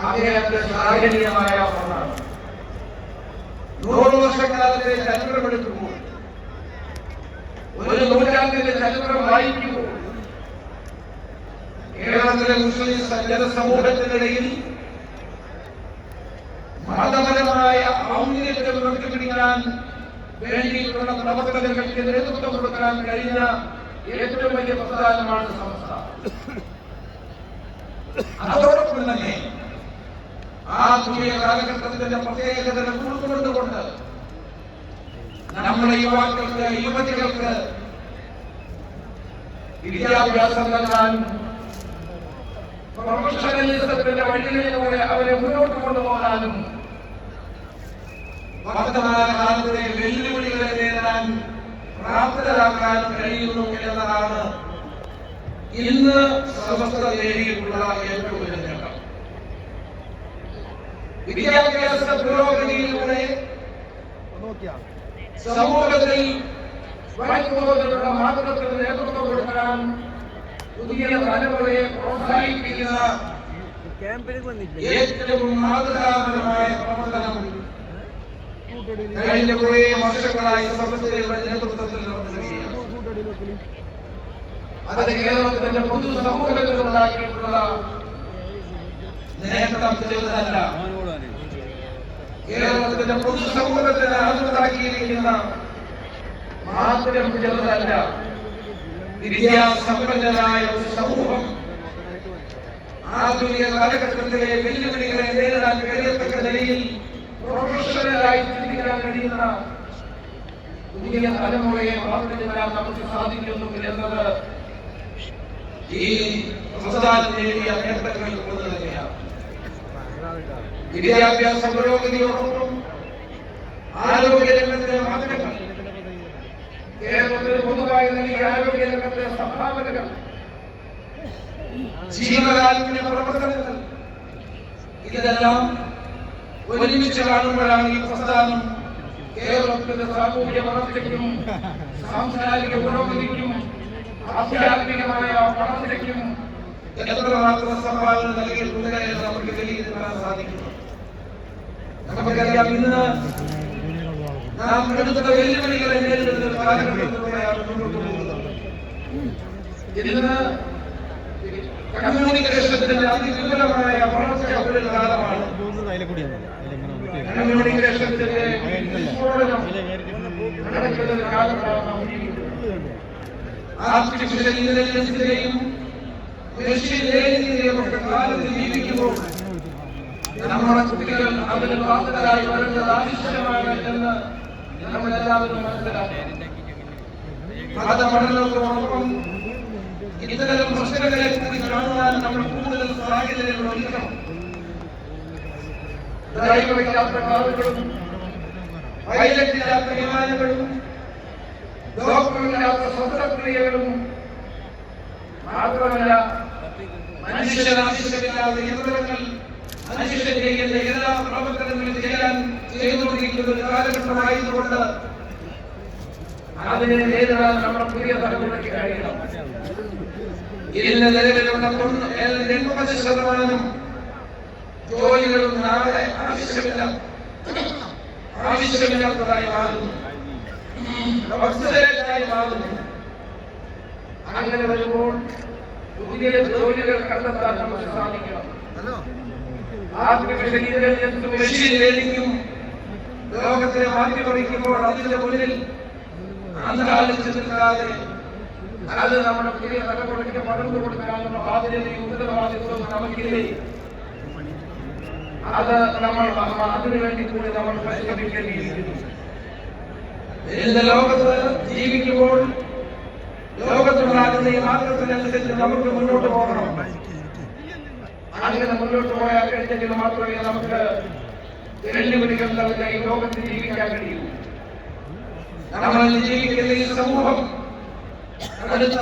അങ്ങേയറ്റം ശ്ലാഘനീയമായ ഒന്നാണ്. 100 വർഷക്കാലത്തെ ചരിത്രമെടുക്കുമ്പോൾ, ഒരു നൂറ്റാണ്ടിന്റെ ചരിത്രം വായിക്കുമ്പോൾ കേരളത്തിലെ മുസ്ലിം ജനസമൂഹത്തിനിടയിൽ മതപരമായ ഔന്നത്യം ഉയർത്തിപ്പിടിക്കാൻ വേണ്ടിയിട്ടുള്ള പ്രവർത്തനങ്ങൾക്ക് നേതൃത്വം കൊടുക്കാൻ കഴിഞ്ഞ ഏറ്റവും വലിയ പ്രസ്ഥാനമാണ് സമസ്ത. അതോടൊപ്പം തന്നെ ആധുനിക കാലഘട്ടത്തിന്റെ പ്രത്യേകതകൾ ഉൾക്കൊണ്ടുകൊണ്ട് നമ്മുടെ യുവാക്കൾക്ക്, യുവതികൾക്ക് വിദ്യാഭ്യാസം നൽകാൻ പ്രൊഫഷണലിസത്തിന്റെ വഴികളിലൂടെ അവരെ മുന്നോട്ട് കൊണ്ടുപോകാനും വർത്തമാനകാലത്തെ വെല്ലുവിളികളെ നേരിടാൻ പ്രാപ്തരാക്കാനും കഴിയുന്നു എന്നതാണ് ഇന്ന് സമസ്ത നേടിയിട്ടുള്ള ഏറ്റവും വലിയ നേട്ടം. വിദ്യാഭ്യാസ പുരോഗതിയിലൂടെ സമൂഹത്തിൽ വൈദ്യുതോധനങ്ങളുടെ മാർഗത്തിന് നേതൃത്വം കൊടുക്കാൻ പുതിയ തലമുറയെ പ്രോത്സാഹിപ്പിക്കുന്ന ഏറ്റവും മാതൃകാപരമായ പ്രവർത്തനം കഴിഞ്ഞ കുറേ വർഷങ്ങളായി സമസ്തയുടെ നേതൃത്വത്തിൽ നടത്തുകയാണ്. അത് കേരളത്തിന്റെ പൊതു സമൂഹത്തിലുണ്ടാക്കിയിട്ടുള്ള നേട്ടം ചെറുതല്ല. കേരളത്തിന്റെ പൊതു സമൂഹത്തിന് അതുണ്ടാക്കിയിരിക്കുന്ന മാറ്റം ചെറുതല്ല. വിദ്യാസമ്പന്നരായ ഒരു സമൂഹം ആധുനിക കാലഘട്ടത്തിലെ വെല്ലുവിളികളെ നേരിടാൻ കഴിയത്തക്ക നിലയിൽ പ്രൊഫഷണലായി ചിന്തിക്കാൻ കഴിയുന്ന പുതിയ തലമുറയെ വളർത്തിയെടുക്കാൻ നമുക്ക് സാധിക്കുന്നു എന്നത് ഈ പ്രസ്ഥാനം നേടിയ നേട്ടങ്ങളിൽ ഒന്ന് തന്നെയാണ്. വിദ്യാഭ്യാസ പുരോഗതിയോടൊപ്പം ആരോഗ്യരംഗത്തെ മാറ്റങ്ങൾ, കേരളത്തിൽ പൊതുവായി നൽകിയ ആരോഗ്യരംഗത്തെ സംഭാവനകൾ, ജീവകാരുണ്യ പ്രവർത്തനങ്ങൾ, ഇതെല്ലാം ഒരുമിച്ച് കാണുമ്പോഴാണ് ഈ പ്രസ്ഥാനം കേരളത്തിന്റെ സാമൂഹ്യ വളർച്ചയ്ക്കും സാംസ്കാരിക പുരോഗതിക്കും ആധ്യാത്മികമായ വളർച്ചയ്ക്കും എത്രമാത്രം സംഭാവന നൽകിയിട്ടുണ്ട് എന്ന് നമുക്ക് വിലയിരുത്താൻ സാധിക്കുന്നു. നമുക്കറിയാം, ഇന്ന് നാം എടുത്ത വെല്ലുവിളികളെ നേരിടുന്ന കാലഘട്ടത്തിലൂടെയാണ് മുന്നോട്ട് പോകുന്നത്. ഇന്ന് കമ്മ്യൂണിക്കേഷന്റെ അതിവിപുലമായ വളർച്ച ഒരു കാലമാണ്. കമ്മ്യൂണിക്കേഷന്റെ വിസ്ഫോടനം നടക്കുന്ന ഒരു കാലത്താണ് നാം ജീവിക്കുന്നത്. ആർട്ടിഫിഷ്യൽ ഇന്റലിജൻസിന്റെയും മെഷീൻ ലേണിംഗിന്റെയും ഒക്കെ കാലത്ത് ജീവിക്കുമ്പോൾ നമ്മുടെ കുട്ടികൾ അതിന് പ്രാപ്തരായി വരുന്നത് ആവശ്യമാണ് എന്ന് നമ്മളെല്ലാവരും മനസ്സിലാക്കണം. മതപഠനത്തോടൊപ്പം ഇത്തരം പ്രശ്നങ്ങളെ കൂടി കാണുവാൻ നമ്മൾ കൂടുതൽ സാഹചര്യങ്ങൾ ഒരുക്കണം. ഡ്രൈവറില്ലാത്ത കാറുകളും പൈലറ്റില്ലാത്ത വിമാനങ്ങളും ഡോക്ടറില്ലാത്ത ശസ്ത്രക്രിയകളും മാത്രമല്ല, മനുഷ്യരാവശ്യമില്ലാത്ത യന്ത്രങ്ങൾ മനുഷ്യൻ ചെയ്യുന്ന എല്ലാ പ്രവർത്തനങ്ങളും ചെയ്തുകൊണ്ടിരിക്കുന്ന ഒരു കാലഘട്ടമായതുകൊണ്ട് അതിനെ നേരിടാൻ നമ്മുടെ പുതിയ തലമുറയ്ക്ക് കഴിയണം. ഇന്ന് നിലവിലുള്ള 80% ജോലികളും നാളെ ആവശ്യമില്ലാത്തതായി മാറുന്നു, മാറുന്നു. അങ്ങനെ വരുമ്പോൾ പുതിയ ജോലികൾ കണ്ടെത്താൻ നമുക്ക് സാധിക്കണം. ആർട്ടിഫിഷ്യൽ ഇന്റലിജൻസും മെഷീൻ ലേണിംഗും ലോകത്തിനെ മാറ്റിമറിക്കുമ്പോൾ അതിന്റെ മുന്നിൽ അന്താളിച്ചു നിൽക്കാതെ അത് നമ്മുടെ പുതിയ തലമുറയ്ക്ക് പകർന്നു കൊടുക്കാനുള്ള ബാധ്യതയും ഉത്തരവാദിത്വവും നമുക്കില്ലേ. അത് നമ്മൾ അതിനുവേണ്ടി കൂടി നമ്മൾ പരിശ്രമിക്കേണ്ടിയിരിക്കുന്നു. ഇന്ന് ലോകത്ത് ജീവിക്കുമ്പോൾ ലോകത്തുണ്ടാകുന്ന ഈ മാർഗത്തിനനുസരിച്ച് നമുക്ക് മുന്നോട്ട് പോകണം. അങ്ങനെ മുന്നോട്ട് പോയാൽ കഴിഞ്ഞെങ്കിൽ മാത്രമേ നമുക്ക് വെല്ലുവിളികൾ നിറഞ്ഞ ഈ ലോകത്ത് ജീവിക്കാൻ കഴിയൂ. നമ്മൾ ജീവിക്കുന്ന ഈ സമൂഹം അടുത്ത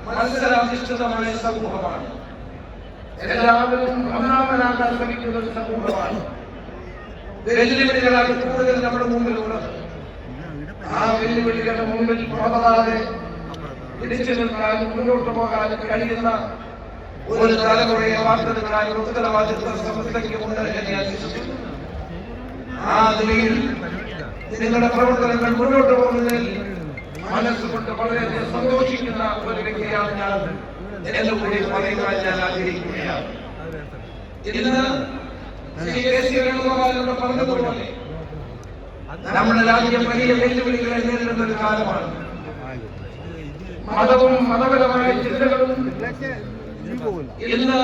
മത്സരാധിഷ്ഠിതമായ സമൂഹമാണ്. എല്ലാവരും ഒന്നാമനാകാൻ ശ്രമിക്കുന്ന ഒരു സമൂഹമാണ്. വെല്ലുവിളികളാണ് കൂടുതൽ നമ്മുടെ മുമ്പിലുള്ളത്. ആ വെല്ലുവിളികളുടെ മുമ്പിൽ പോകാതെ പിടിച്ചു നിൽക്കാനും മുന്നോട്ട് പോകാനും കഴിയുന്ന ഒരു തലമുറയെ വാർത്തെടുക്കാനുള്ള ഉത്തരവാദിത്വം സമസ്തയ്ക്കുമുണ്ട് എന്ന് ഞാൻ വിശ്വസിക്കുന്നു. ആ നിലയിൽ നിങ്ങളുടെ പ്രവർത്തനങ്ങൾ മുന്നോട്ട് പോകുന്നതിൽ മനസ്സുകൊണ്ട് വളരെയധികം സന്തോഷിക്കുന്ന ഒരു വ്യക്തിയാണ് ഞാൻ എന്ന് കൂടി പറയുവാൻ ഞാൻ ആഗ്രഹിക്കുകയാണ്. ഇന്ന് വേണുഗോപാലോട് പറഞ്ഞതുപോലെ നമ്മുടെ രാജ്യം വലിയ വെല്ലുവിളികളെ നേരിടുന്ന ഒരു കാലമാണ്. മതവും മതപരമായ ചിന്തകളും ഇന്ന്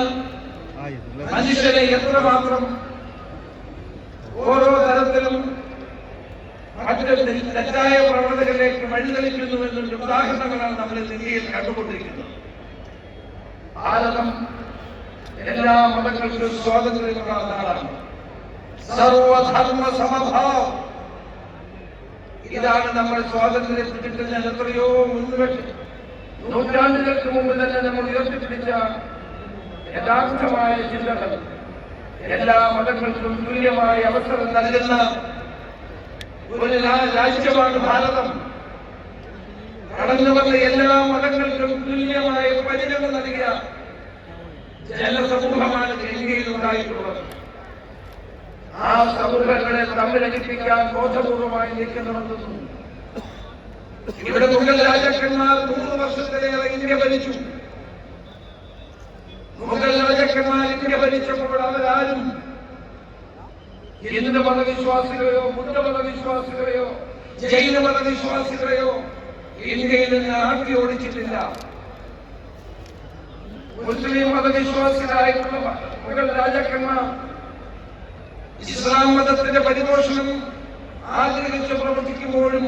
മനുഷ്യനെ എത്രമാത്രം ഓരോ തരത്തിലും മറ്റു തെറ്റായ പ്രവണതകളിലേക്ക് വഴിതെളിക്കുന്നുവെന്നുള്ള ഉദാഹരണങ്ങളാണ് നമ്മൾ ഇന്ത്യയിൽ കണ്ടുകൊണ്ടിരിക്കുന്നത്. ഭാരതം എല്ലാ മതങ്ങൾക്കും സ്വാതന്ത്ര്യമുള്ള നാടാണ്. സർവധർമ്മ സമഭാവം, ഇതാണ് നമ്മൾ സ്വാതന്ത്ര്യം കിട്ടുന്നതിന് എത്രയോ നൂറ്റാണ്ടുകൾക്ക് മുമ്പ് തന്നെ നമ്മൾ ഉയർത്തിപ്പിടിച്ച യഥാർത്ഥമായ ചിന്തകൾ. എല്ലാ മതങ്ങൾക്കും തുല്യമായ അവസരം നൽകുന്ന ഒരു രാജ്യമാണ് ഭാരതം. കടന്നു വന്ന എല്ലാ മതങ്ങൾക്കും തുല്യമായ പരിഗണന നൽകിയ ജനസമൂഹമാണ് ഇന്ത്യയിൽ ഉണ്ടായിട്ടുള്ളത്. ആ സമൂഹങ്ങളെ തമ്മിലടിപ്പിക്കാൻ ബോധപൂർവമായി നീക്കണമെന്നും ഇവിടെ മുഗൾ രാജാക്കന്മാർ 3 വർഷത്തിലേറെ ഇന്ത്യ ഭരിച്ചു. മുഗൾ രാജാക്കന്മാർ ഇന്ത്യ ഭരിച്ചപ്പോൾ അവരാരും ഹിന്ദു മതവിശ്വാസികളെയോ ബുദ്ധമതവിശ്വാസികളെയോ ജൈന മതവിശ്വാസികളെയോ ഇന്ത്യയിൽ നിന്ന് ആട്ടി ഓടിച്ചിട്ടില്ല. മുസ്ലിം മതവിശ്വാസികളായിട്ടുള്ള മുഗൾ രാജാക്കന്മാർ ഇസ്ലാം മതത്തിന്റെ പരിപോഷണം ആഗ്രഹിച്ച് പ്രവർത്തിക്കുമ്പോഴും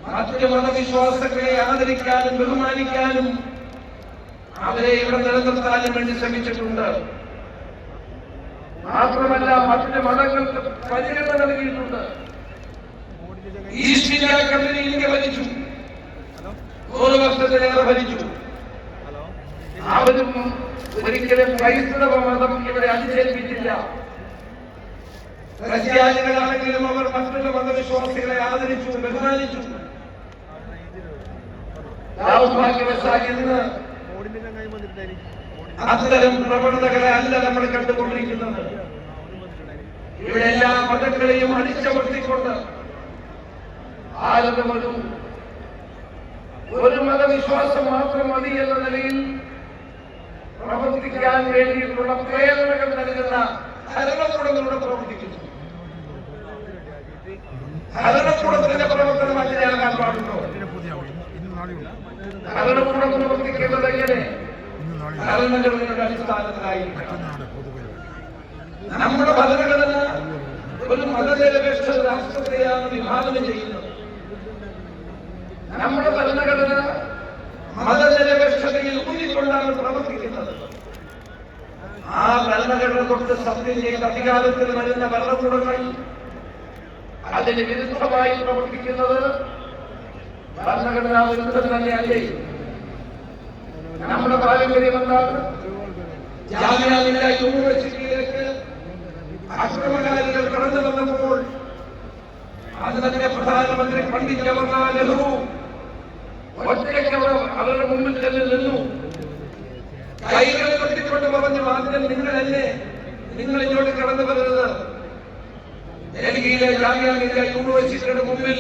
മറ്റു മതവിശ്വാസങ്ങളെ ആദരിക്കാനും ബഹുമാനിക്കാനും അവരെ ഇവിടെ നിലനിർത്താനും വേണ്ടി ശ്രമിച്ചിട്ടുണ്ട്. മാത്രമല്ല മറ്റു മതങ്ങൾക്ക് പരിഗണന നൽകിയിട്ടുണ്ട്. ഈസ്റ്റ് ഇന്ത്യ കമ്പനി ഇന്ത്യ ഭരിച്ചു, 100 വർഷത്തിലേറെ ഭരിച്ചു. അവരും ഒരിക്കലും ക്രൈസ്തവ മതം ഇവിടെ അടിച്ചേൽപ്പിച്ചില്ല. ക്രിസ്ത്യാനികളാണെങ്കിലും അവർ മറ്റുള്ള മതവിശ്വാസികളെ ആദരിച്ചു, ബഹുമാനിച്ചു. ദൗർഭാഗ്യവശാൽ ഇന്ന് അത്തരം പ്രവണതകളെ അല്ല നമ്മൾ കണ്ടുകൊണ്ടിരിക്കുന്നത്. ഇവിടെ എല്ലാ മതങ്ങളെയും അടിച്ചമർത്തിക്കൊണ്ട് ഭാരതം ഒരു മതവിശ്വാസം മാത്രം മതി എന്ന നിലയിൽ പ്രവർത്തിക്കാൻ വേണ്ടിയിട്ടുള്ള പ്രേരണകൾ നൽകുന്ന ഭരണകൂടങ്ങളുടെ പ്രവർത്തിക്കുന്നു. ഭരണകൂടത്തിന്റെ പ്രവർത്തനം അങ്ങനെയാകാൻ പാടുണ്ടോ? ഭരണകൂടം പ്രവർത്തിക്കേണ്ടത് എങ്ങനെ? ഭരണഘടനയുടെ അടിസ്ഥാനത്തിലായിരിക്കണം. നമ്മുടെ ഭരണഘടന ഒരു മതനിരപേക്ഷ രാഷ്ട്രത്തെയാണ് വിഭാവനം ചെയ്യുന്നത്. നമ്മുടെ ഭരണഘടന മതനിരപേക്ഷതയിൽ ഊന്നിക്കൊണ്ടാണ് പ്രവർത്തിക്കുന്നത്. ആ ഭരണഘടന തൊട്ട് സത്യം ചെയ്ത് അധികാരത്തിൽ വരുന്ന ഭരണകൂടങ്ങൾ അതിന് വിരുദ്ധമായി പ്രവർത്തിക്കുന്നത് ഭരണഘടനാ വിരുദ്ധം തന്നെയല്ലേ? നമ്മുടെ പാരമ്പര്യം എന്താണ്? ജാമിഅ മില്ലിയ യൂണിവേഴ്സിറ്റിയിലേക്ക് അക്രമകാരികൾ കടന്നു വന്നപ്പോൾ അന്നത്തെ പ്രധാനമന്ത്രി പണ്ഡിറ്റ് ജവഹർലാൽ നെഹ്റു ഒറ്റയ്ക്ക് അവരുടെ മുമ്പിൽ ചെന്ന് നിന്നു. കൈകൾ കൊട്ടിക്കൊണ്ട് പറഞ്ഞു, ആദ്യം നിങ്ങളല്ലേ, നിങ്ങൾ ഇങ്ങോട്ട് കടന്നു വരുന്നത്. ഡൽഹിയിലെ ജാമിഅ മില്ലിയ യൂണിവേഴ്സിറ്റിയുടെ മുമ്പിൽ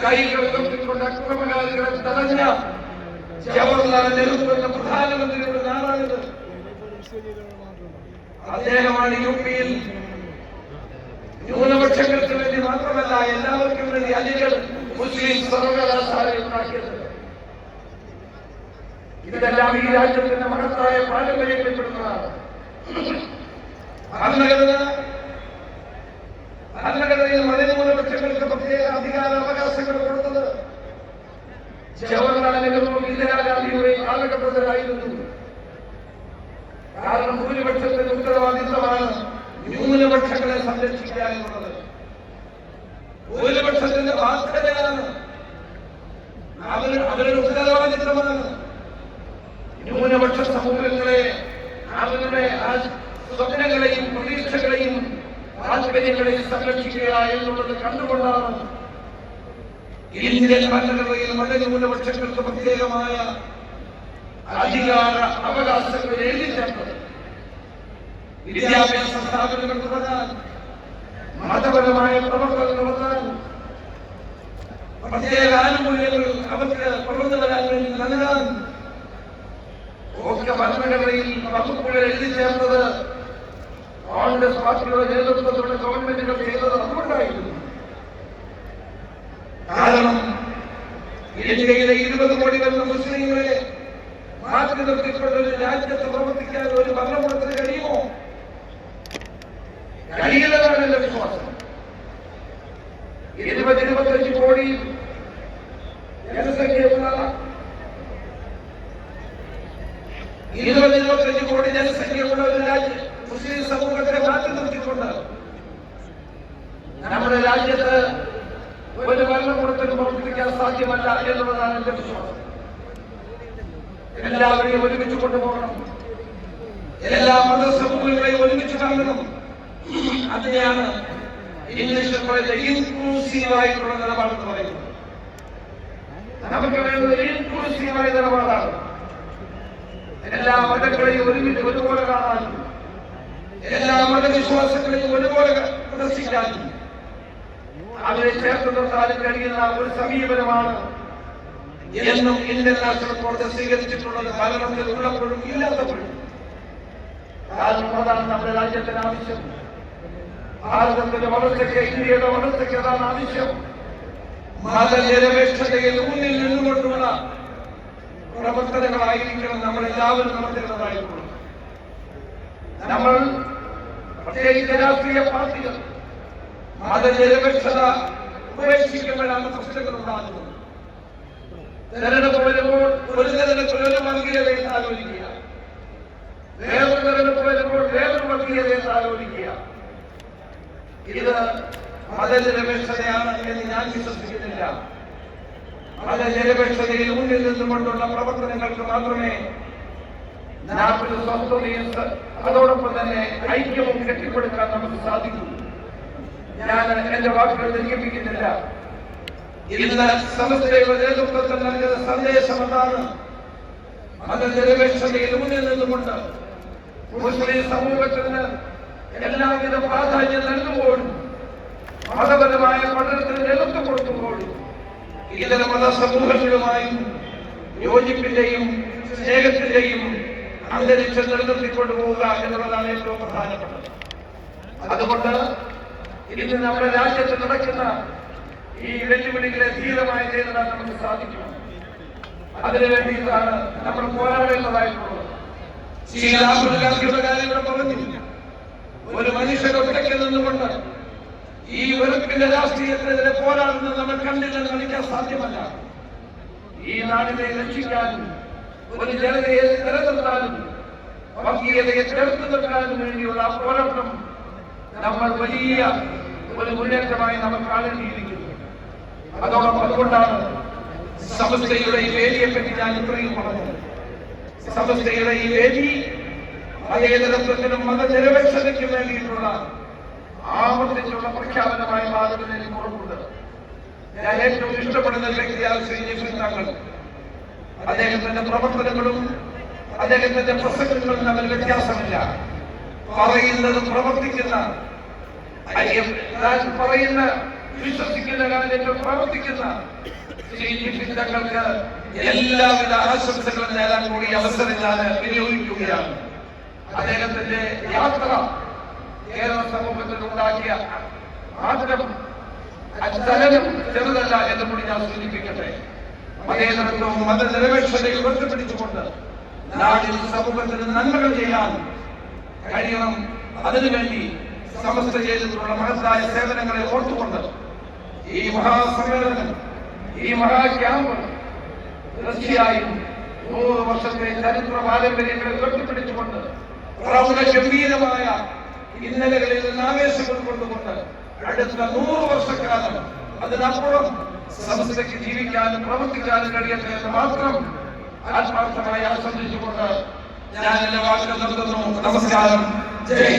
കൈകൾ കൊട്ടിക്കൊണ്ട് അക്രമകാരികളെ തടഞ്ഞ ജവഹർലാൽ നെഹ്റു എന്ന പ്രധാനമന്ത്രിയുടെ നാടാണിത്. അദ്ദേഹമാണ് യു.പിയിൽ ന്യൂനപക്ഷങ്ങൾക്ക് വേണ്ടി മാത്രമല്ല എല്ലാവർക്കും വേണ്ടി അലിഗഡ് മുസ്ലിം സർവകലാശാല ഉണ്ടാക്കിയത്. ഇതെല്ലാം ഈ രാജ്യത്തിന്റെ മഹത്തായ പാരമ്പര്യത്തിൽപ്പെടുന്നതാണ്. ഭരണഘടനയിൽ മതന്യൂനപക്ഷങ്ങൾക്ക് പ്രത്യേക അധികാര അവകാശങ്ങൾ കൊടുത്തത് ജവഹർലാൽ നെഹ്റുവും ഇന്ദിരാഗാന്ധിയുടെ കാലഘട്ടത്തിലായിരുന്നു. കാരണം ഭൂരിപക്ഷത്തിന്റെ ഉത്തരവാദിത്തമാണ് ന്യൂനപക്ഷങ്ങളെ സംരക്ഷിക്കുക എന്നുള്ളത്. ഭൂരിപക്ഷത്തിന്റെ ബാധ്യതയാണ്, അവരുടെ ഉത്തരവാദിത്തമാണ് ന്യൂനപക്ഷ സമൂഹങ്ങളെ അവരുടെ സ്വപ്നങ്ങളെയും പ്രതീക്ഷകളെയും താല്പര്യങ്ങളെയും സംരക്ഷിക്കുക എന്നുള്ളത് കണ്ടുകൊണ്ടാണ് ഇന്ത്യൻ ഭരണഘടനയിൽ മതന്യൂനപക്ഷങ്ങൾക്ക് പ്രത്യേകമായ അധികാര അവകാശങ്ങൾ എഴുതി ചേർത്തത്. വിദ്യാഭ്യാസ സ്ഥാപനങ്ങൾ തുടങ്ങാൻ, മതപരമായ പ്രവർത്തനങ്ങൾ നടത്താൻ, പ്രത്യേക ആനുകൂല്യങ്ങൾ അവർക്ക് വളർന്നു വരാൻ വേണ്ടി നൽകാൻ ഒക്കെ ഭരണഘടനയിൽ വകുപ്പുകൾ എഴുതി ചേർത്തത് കോൺഗ്രസ് പാർട്ടിയുടെ നേതൃത്വത്തിലുള്ള ഗവൺമെന്റുകൾ ചെയ്തത് അതുകൊണ്ടായിരുന്നു. കാരണം ഇന്ത്യയിലെ 20 കോടി വരുന്ന മുസ്ലിങ്ങളെ മാറ്റി നിർത്തിക്കൊണ്ട് ഒരു രാജ്യത്ത് പ്രവർത്തിക്കാൻ ഒരു ഭരണകൂടത്തിന് കഴിയുമോ? കഴിയില്ലെന്നാണ് എന്റെ വിശ്വാസം. 20-25 കോടി ജനസംഖ്യയുള്ള 20-25 കോടി ജനസംഖ്യയുള്ള ഒരു രാജ്യം മുസ്ലിം സമൂഹത്തെ മാറ്റി നിർത്തിക്കൊണ്ട് നമ്മുടെ രാജ്യത്ത് ഒരു ഭരണകൂടത്തിന് പ്രവർത്തിക്കാൻ സാധ്യമല്ല എന്നുള്ളതാണ് എന്റെ വിശ്വാസം. എല്ലാവരെയും ഒരുമിച്ച് കൊണ്ടുപോകണം, എല്ലാ മതസമൂഹങ്ങളെയും ഒരുമിച്ച് കാണണം. അതിനെയാണ് ഇംഗ്ലീഷിൽ പറയുന്നത് ഇൻക്ലൂസീവ് ആയിട്ടുള്ള നിലപാടെന്ന് പറയുന്നത്. നമുക്ക് വേണ്ടത് ഇൻക്ലൂസീവായ നിലപാടാണ്. എല്ലാ മതങ്ങളെയും ഒരുമിച്ച് ഒരുപോലെ കാണാനും എല്ലാ മതവിശ്വാസങ്ങളെയും ഒരുപോലെ പ്രദർശിക്കാനും അവരെ ചേർത്ത് നിർത്താനും കഴിയുന്ന ഒരു സമീപനമാണ് എന്നും ഇന്ത്യൻ നാഷണൽ കോൺഗ്രസ് സ്വീകരിച്ചിട്ടുള്ളത്. ഭരണത്തിൽ ഉള്ളപ്പോഴും ഇല്ലാത്തപ്പോഴും. കാരണം അതാണ് നമ്മുടെ രാജ്യത്തിന് ആവശ്യം. ഭാരതത്തിന്റെ വളർച്ചയ്ക്ക്, ഇന്ത്യയുടെ വളർച്ചയ്ക്ക് അതാണ് ആവശ്യം. മതനിരപേക്ഷതയിൽ മുന്നിൽ നിന്നുകൊണ്ടുള്ള പ്രവർത്തനങ്ങളായിരിക്കണം നമ്മളെല്ലാവരും നടത്തേണ്ടതായിട്ടുള്ളത്. നമ്മൾ പ്രത്യേകിച്ച് രാഷ്ട്രീയ പാർട്ടികൾ മതനിരപേക്ഷത ഉപേക്ഷിക്കുമ്പോഴാണ് പ്രശ്നങ്ങൾ ഉണ്ടാകുന്നത്. തെരഞ്ഞെടുപ്പ് വരുമ്പോൾ ഒരു തെരഞ്ഞെടുപ്പിൽ ഒരു വർഗീയതയെ ആലോചിക്കുക, വേറൊരു തെരഞ്ഞെടുപ്പ് വരുമ്പോൾ വേറൊരു വർഗീയതയെ ആലോചിക്കുക. ഇത് മതനിരപേക്ഷതയാണ് എന്ന് ഞാൻ വിശ്വസിക്കുന്നില്ല. മതനിരപേക്ഷതയിൽ മുന്നിൽ നിന്നുകൊണ്ടുള്ള പ്രവർത്തനങ്ങൾക്ക് മാത്രമേ നാട്ടിൽ സ്വസ്ഥതയും അതോടൊപ്പം തന്നെ ഐക്യവും കെട്ടിപ്പടുക്കാൻ നമുക്ക് സാധിക്കൂ. ഞാൻ എന്റെ വാക്കുകൾ ദീർഘിപ്പിക്കുന്നില്ല. ഇന്ന് സമസ്തയുടെ നേതൃത്വത്തിൽ നൽകുന്ന സന്ദേശം എന്താണ്? മതനിരപേക്ഷതയിൽ മുന്നിൽ നിന്നുകൊണ്ട് മുസ്ലിം സമൂഹത്തിന് എല്ലാവിധ പ്രാധാന്യം നൽകുമ്പോഴും മതപരമായ പഠനത്തിന് നേതൃത്വം കൊടുക്കുമ്പോഴും ഇതര മതസമൂഹങ്ങളുമായും യോജിപ്പിന്റെയും സ്നേഹത്തിന്റെയും അന്തരീക്ഷം നിലനിർത്തിക്കൊണ്ടു പോവുക എന്നുള്ളതാണ് ഏറ്റവും പ്രധാനപ്പെട്ടത്. അതുകൊണ്ട് ഇന്ന് നമ്മുടെ രാജ്യത്ത് നടക്കുന്ന ഈ വെല്ലുവിളികളെ ധീരമായി നേരിടാൻ നമുക്ക് സാധിക്കും. അതിനു വേണ്ടിയിട്ടാണ് നമ്മൾ പോരാടേണ്ടതായിട്ടുള്ളത്. രാഹുൽ ഗാന്ധിയുടെ കാര്യം ഇവിടെ പറഞ്ഞു. ഒരു മനുഷ്യൻ ഒറ്റയ്ക്ക് നിന്നുകൊണ്ട് ഈ വെറുപ്പിന്റെ രാഷ്ട്രീയത്തിനെതിരെ പോരാടുന്നത് നമ്മൾ കണ്ടില്ലെന്ന് കാണിക്കാൻ സാധ്യമല്ല. ഈ നാടിനെ രക്ഷിക്കാനും ഒരു ജനതയെ നിലനിർത്താനും വർഗീയതയെ ചേർത്ത് നിർത്താനും വേണ്ടിയുള്ള പോരാട്ടം നമ്മൾ വലിയ ഒരു മുന്നേറ്റമായി നമ്മൾ കാണേണ്ടിയിരിക്കുന്നു. അതുകൊണ്ടാണ് സമസ്തയുടെ ഈ വേദിയെ പറ്റി ഞാൻ ഇത്രയും പറഞ്ഞത്. സമസ്തയുടെ ഈ വേദി മതേതരത്വത്തിനും മതനിരപേക്ഷതയ്ക്കും വേണ്ടിയിട്ടുള്ള ആവർത്തിച്ചുള്ള പ്രഖ്യാപനമായി മാറുന്നതിന് കുറവുണ്ട്. ഞാൻ ഏറ്റവും ഇഷ്ടപ്പെടുന്ന വ്യക്തിയാണ് ശ്രീ ജഫീർ തങ്ങൾ. അദ്ദേഹത്തിന്റെ പ്രവർത്തനങ്ങളും അദ്ദേഹത്തിന്റെ പ്രസംഗങ്ങളും തമ്മിൽ വ്യത്യാസമില്ല. പറയുന്നതും പ്രവർത്തിക്കുന്ന പറയുന്ന വിശ്വസിക്കുന്ന കാര്യങ്ങൾ പ്രവർത്തിക്കുന്ന ശ്രീ ജഫീർ തങ്ങൾക്ക് എല്ലാവിധ ആശംസകളും നേടാൻ കൂടി അവസരം ഞാൻ വിനിയോഗിക്കുകയാണ്. അദ്ദേഹത്തിന്റെ യാത്ര കേരള സമൂഹത്തിൽ ഉണ്ടാക്കിയ മാറ്റം ചലനം ചെറുതല്ല എന്ന് കൂടി ഞാൻ സൂചിപ്പിക്കട്ടെ. മതേതരത്വവും മതനിരപേക്ഷതയും ഉയർത്തിപ്പിടിച്ചുകൊണ്ട് നാടിൽ സമൂഹത്തിന് നന്മകൾ ചെയ്യാൻ കഴിയണം. അതിനുവേണ്ടി സമസ്ത ചെയ്തിട്ടുള്ള മഹത്തായ സേവനങ്ങളെ ഓർത്തുകൊണ്ട് ഈ മഹാസമ്മേളനം, ഈ മഹാക്യാമ്പ് തീർച്ചയായും 100 വർഷത്തെ ചരിത്ര പാരമ്പര്യങ്ങളെ ഉയർത്തിപ്പിടിച്ചുകൊണ്ട് പ്രൗഢഗംഭീരമായ ഇന്നലകളിൽ നിന്ന് ആവേശങ്ങൾ കൊണ്ടുകൊണ്ട് അടുത്ത 100 വർഷക്കാലം അതിനപ്പുറം സമസ്തയ്ക്ക് ജീവിക്കാനും പ്രവർത്തിക്കാനും കഴിയട്ടെ എന്ന് മാത്രം ആത്മാർത്ഥമായി ആശംസിച്ചുകൊണ്ട് ഞാൻ എന്റെ വാക്കുകൾ നിർത്തുന്നു. നമസ്കാരം. ജയ്.